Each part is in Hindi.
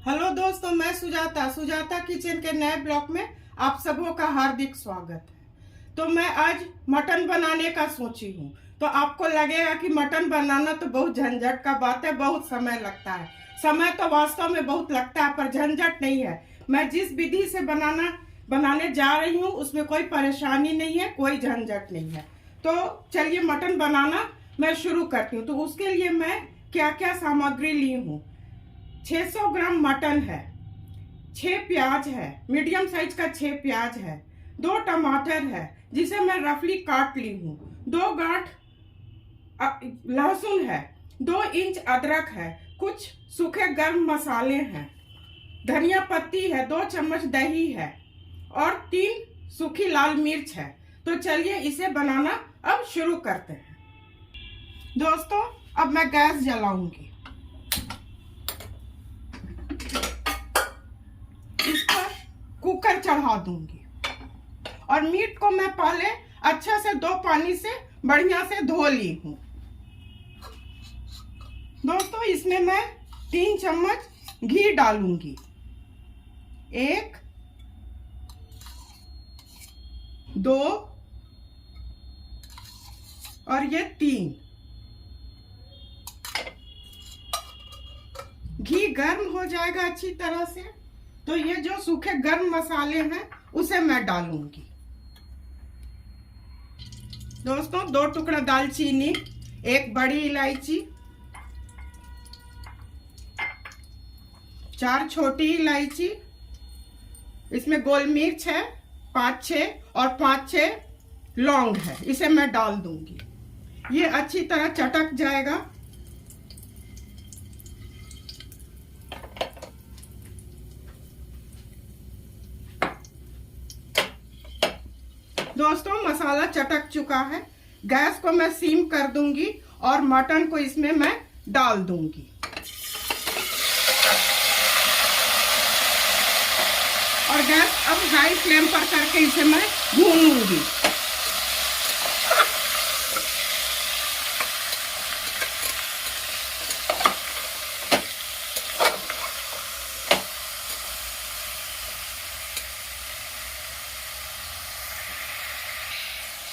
हेलो दोस्तों, मैं सुजाता किचन के नए ब्लॉग में आप सबों का हार्दिक स्वागत है। तो मैं आज मटन बनाने का सोची हूँ। तो आपको लगेगा कि मटन बनाना तो बहुत झंझट का बात है, बहुत समय लगता है। समय तो वास्तव में बहुत लगता है, पर झंझट नहीं है। मैं जिस विधि से बनाने जा रही हूँ उसमें कोई परेशानी नहीं है, कोई झंझट नहीं है। तो चलिए मटन बनाना मैं शुरू करती हूँ। तो उसके लिए मैं क्या क्या सामग्री ली हूँ। 600 ग्राम मटन है, 6 प्याज है, मीडियम साइज का 6 प्याज है, 2 टमाटर है जिसे मैं रफली काट ली हूँ, 2 गांठ लहसुन है, 2 इंच अदरक है, कुछ सूखे गर्म मसाले हैं, धनिया पत्ती है, 2 चम्मच दही है और 3 सूखी लाल मिर्च है। तो चलिए इसे बनाना अब शुरू करते हैं। दोस्तों, अब मैं गैस जलाऊंगी। इस पर कुकर चढ़ा दूंगी और मीट को मैं पहले अच्छा से 2 पानी से बढ़िया से धो ली हूँ। दोस्तों, इसमें मैं 3 चम्मच घी डालूंगी। 1, 2 और ये 3। घी गर्म हो जाएगा अच्छी तरह से तो ये जो सूखे गर्म मसाले हैं उसे मैं डालूंगी। दोस्तों, 2 टुकड़ा दालचीनी, 1 बड़ी इलायची, 4 छोटी इलायची, इसमें गोल मिर्च है 5-6 और 5-6 लौंग है, इसे मैं डाल दूंगी। ये अच्छी तरह चटक जाएगा। दोस्तों, मसाला चटक चुका है। गैस को मैं सीम कर दूंगी और मटन को इसमें मैं डाल दूंगी। और गैस अब हाई फ्लेम पर करके इसे मैं भूनूंगी।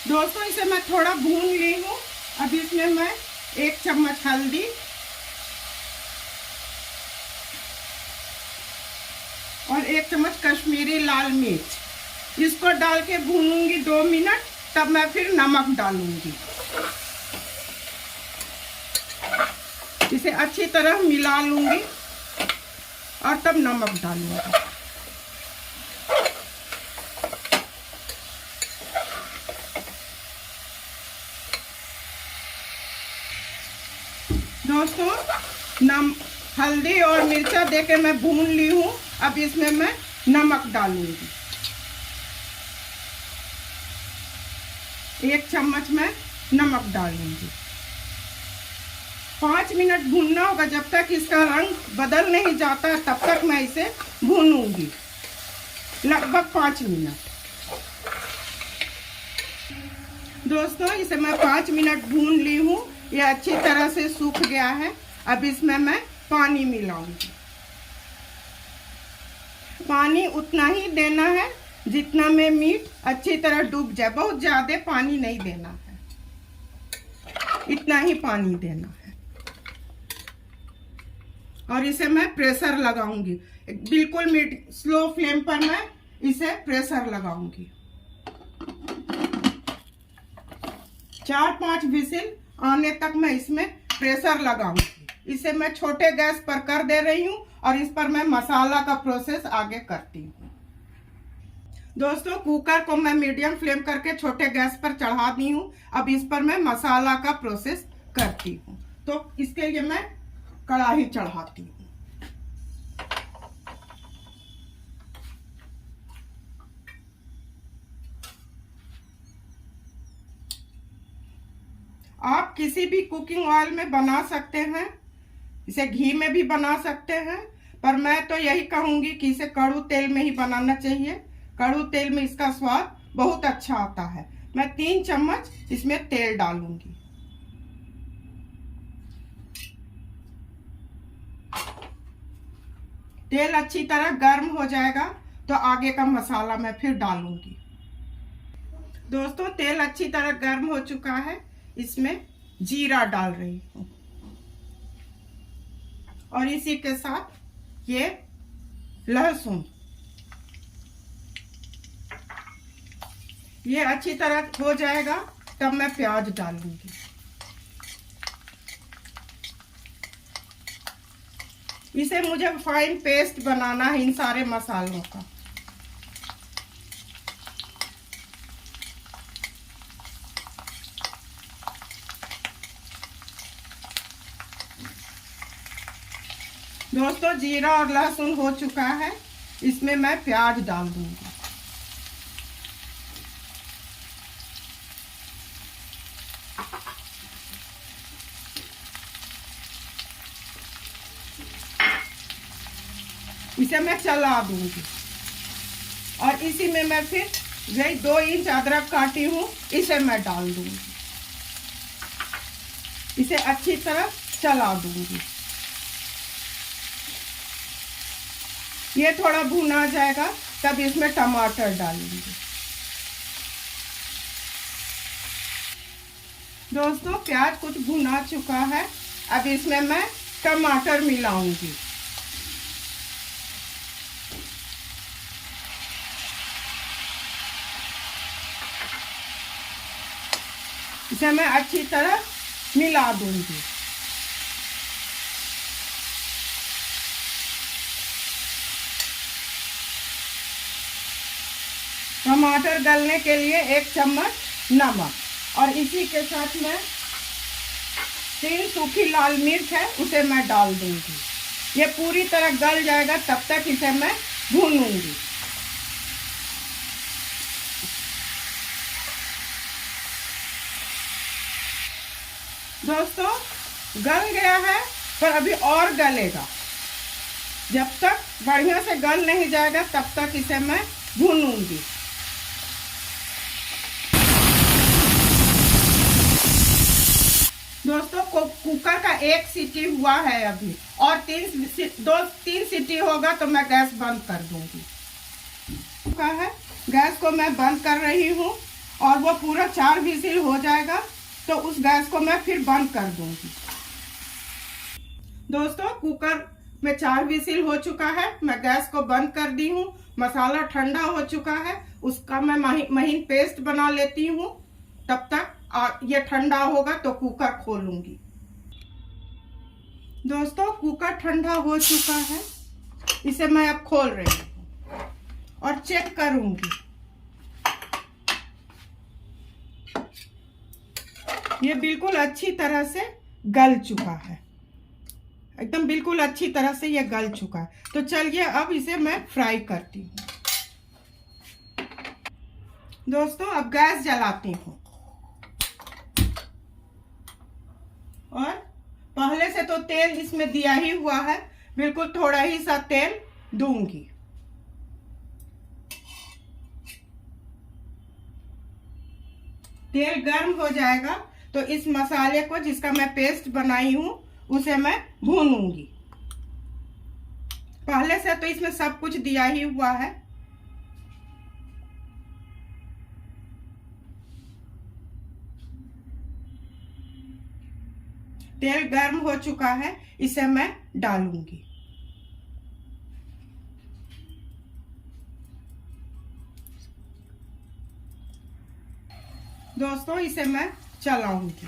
दोस्तों, इसे मैं थोड़ा भून ली हूँ। अब इसमें मैं 1 चम्मच हल्दी और 1 चम्मच कश्मीरी लाल मिर्च इसको डाल के भूनूंगी 2 मिनट। तब मैं फिर नमक डालूंगी। इसे अच्छी तरह मिला लूंगी और तब नमक डालूंगी। दोस्तों, हल्दी और मिर्चा देके मैं भून ली हूँ। अब इसमें मैं नमक डालूंगी। 1 चम्मच मैं नमक डालूंगी। 5 मिनट भूनना होगा। जब तक इसका रंग बदल नहीं जाता तब तक मैं इसे भूनूंगी, लगभग 5 मिनट। दोस्तों, इसे मैं 5 मिनट भून ली हूँ। ये अच्छी तरह से सूख गया है। अब इसमें मैं पानी मिलाऊंगी। पानी उतना ही देना है जितना में मीट अच्छी तरह डूब जाए। बहुत ज्यादा पानी नहीं देना है, इतना ही पानी देना है। और इसे मैं प्रेशर लगाऊंगी। बिल्कुल स्लो फ्लेम पर मैं इसे प्रेशर लगाऊंगी। 4-5 विसिल आने तक मैं इसमें प्रेशर लगाऊंगी। इसे मैं छोटे गैस पर कर दे रही हूँ और इस पर मैं मसाला का प्रोसेस आगे करती हूँ। दोस्तों, कुकर को मैं मीडियम फ्लेम करके छोटे गैस पर चढ़ा दी हूँ। अब इस पर मैं मसाला का प्रोसेस करती हूँ। तो इसके लिए मैं कढ़ाई चढ़ाती हूँ। आप किसी भी कुकिंग ऑयल में बना सकते हैं, इसे घी में भी बना सकते हैं, पर मैं तो यही कहूंगी कि इसे कड़ू तेल में ही बनाना चाहिए। कड़ू तेल में इसका स्वाद बहुत अच्छा आता है। मैं 3 चम्मच इसमें तेल डालूंगी। तेल अच्छी तरह गर्म हो जाएगा तो आगे का मसाला मैं फिर डालूंगी। दोस्तों तेल अच्छी तरह गर्म हो चुका है, इसमें जीरा डाल रही हूँ और इसी के साथ ये लहसुन, ये अच्छी तरह हो जाएगा तब मैं प्याज डालूंगी। इसे मुझे फाइन पेस्ट बनाना है इन सारे मसालों का। दोस्तों जीरा और लहसुन हो चुका है, इसमें मैं प्याज डाल दूंगी। इसे मैं चला दूंगी और इसी में मैं फिर यही 2 इंच अदरक काटी हूँ, इसे मैं डाल दूंगी। इसे अच्छी तरह चला दूंगी। ये थोड़ा भुना जाएगा तब इसमें टमाटर डालूंगी। दोस्तों प्याज कुछ भुना चुका है, अब इसमें मैं टमाटर मिलाऊंगी। इसे मैं अच्छी तरह मिला दूंगी। टमाटर गलने के लिए 1 चम्मच नमक और इसी के साथ में 3 सूखी लाल मिर्च है, उसे मैं डाल दूंगी। ये पूरी तरह गल जाएगा तब तक इसे मैं भूनूंगी। दोस्तों गल गया है पर अभी और गलेगा। जब तक बढ़िया से गल नहीं जाएगा तब तक इसे मैं भूनूंगी। दोस्तों कुकर का 1 सीटी हुआ है अभी, और 3 सीटी होगा तो मैं गैस बंद कर दूंगी। गैस को मैं बंद कर रही हूँ और वो पूरा 4 विजिल हो जाएगा तो उस गैस को मैं फिर बंद कर दूंगी। दोस्तों कुकर में 4 विजिल हो चुका है, मैं गैस को बंद कर दी हूँ। मसाला ठंडा हो चुका है, उसका मैं महीन पेस्ट बना लेती हूँ। तब तक ये ठंडा होगा तो कुकर खोलूंगी। दोस्तों कुकर ठंडा हो चुका है, इसे मैं अब खोल रही हूँ और चेक करूंगी। ये बिल्कुल अच्छी तरह से गल चुका है, एकदम बिल्कुल अच्छी तरह से ये गल चुका है। तो चलिए अब इसे मैं फ्राई करती हूँ। दोस्तों अब गैस जलाती हूँ और पहले से तो तेल इसमें दिया ही हुआ है, बिल्कुल थोड़ा ही सा तेल दूंगी। तेल गर्म हो जाएगा तो इस मसाले को जिसका मैं पेस्ट बनाई हूँ उसे मैं भूनूंगी। पहले से तो इसमें सब कुछ दिया ही हुआ है। तेल गर्म हो चुका है, इसे मैं डालूंगी। दोस्तों इसे मैं चलाऊंगी।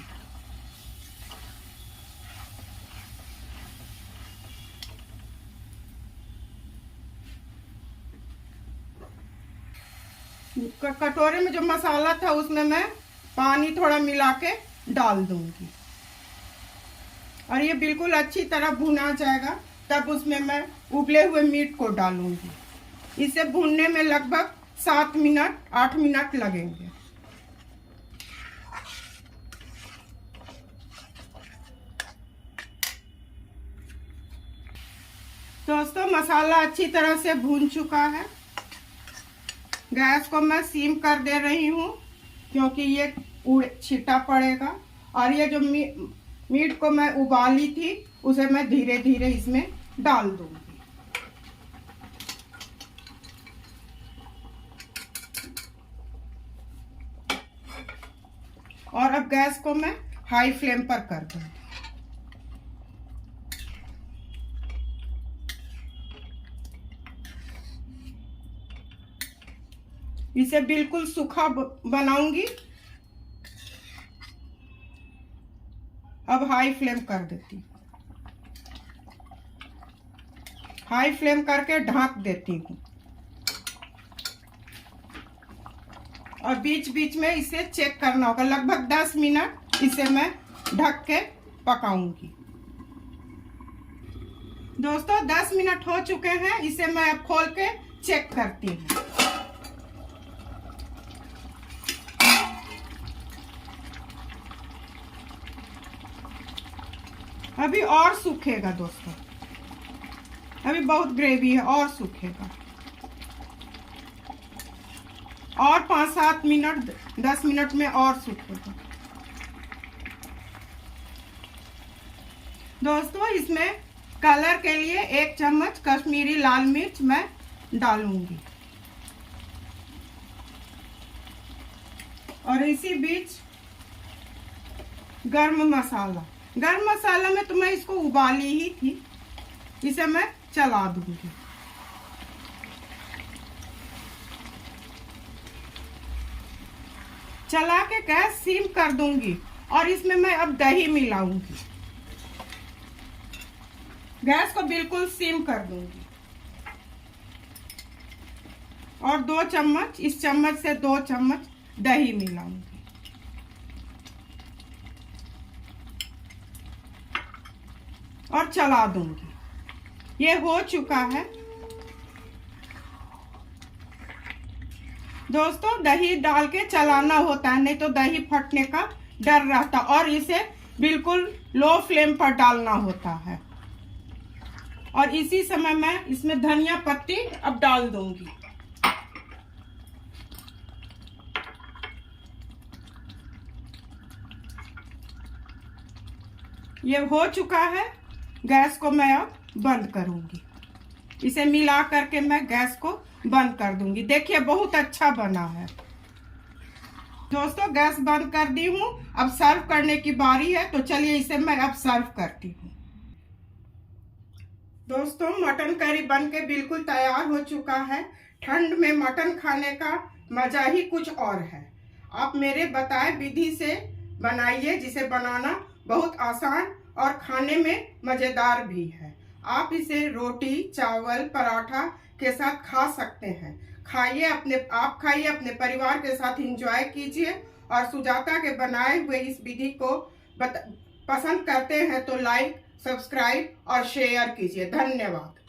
कटोरे में जो मसाला था उसमें मैं पानी थोड़ा मिला के डाल दूंगी और ये बिल्कुल अच्छी तरह भुना जाएगा। तब उसमें मैं उबले हुए मीट को डालूंगी। इसे भूनने में लगभग 7 मिनट 8 मिनट लगेंगे। दोस्तों मसाला अच्छी तरह से भून चुका है। गैस को मैं सीम कर दे रही हूँ क्योंकि ये छीटा पड़ेगा। और ये जो मीट को मैं उबाली थी उसे मैं धीरे धीरे इसमें डाल दूंगी। और अब गैस को मैं हाई फ्लेम पर कर दूंगी। इसे बिल्कुल सूखा बनाऊंगी। अब हाई फ्लेम कर देती हूँ। हाई फ्लेम करके ढक देती हूँ और बीच बीच में इसे चेक करना होगा। लगभग 10 मिनट इसे मैं ढक के पकाऊंगी। दोस्तों 10 मिनट हो चुके हैं। इसे मैं अब खोल के चेक करती हूँ। अभी और सूखेगा दोस्तों, अभी बहुत ग्रेवी है, और सूखेगा। और 5-7 मिनट 10 मिनट में और सूखेगा। दोस्तों इसमें कलर के लिए 1 चम्मच कश्मीरी लाल मिर्च मैं डालूंगी। और इसी बीच गरम मसाला में तो मैं इसको उबाली ही थी, इसे मैं चला दूंगी। चला के गैस सिम कर दूंगी और इसमें मैं अब दही मिलाऊंगी। गैस को बिल्कुल सिम कर दूंगी और 2 चम्मच, इस चम्मच से 2 चम्मच दही मिलाऊंगी। और चला दूंगी। ये हो चुका है। दोस्तों दही डाल के चलाना होता है, नहीं तो दही फटने का डर रहता, और इसे बिल्कुल लो फ्लेम पर डालना होता है। और इसी समय मैं इसमें धनिया पत्ती अब डाल दूंगी। ये हो चुका है। गैस को मैं अब बंद करूंगी। इसे मिला करके मैं गैस को बंद कर दूंगी। देखिए बहुत अच्छा बना है। दोस्तों गैस बंद कर दी हूँ। अब सर्व करने की बारी है, तो चलिए इसे मैं अब सर्व करती हूँ। दोस्तों मटन करी बन के बिल्कुल तैयार हो चुका है। ठंड में मटन खाने का मजा ही कुछ और है। आप मेरे बताए विधि से बनाइए, जिसे बनाना बहुत आसान और खाने में मजेदार भी है। आप इसे रोटी, चावल, पराठा के साथ खा सकते हैं। खाइए, अपने परिवार के साथ एंजॉय कीजिए। और सुजाता के बनाए हुए इस विधि को पसंद करते हैं तो लाइक, सब्सक्राइब और शेयर कीजिए। धन्यवाद।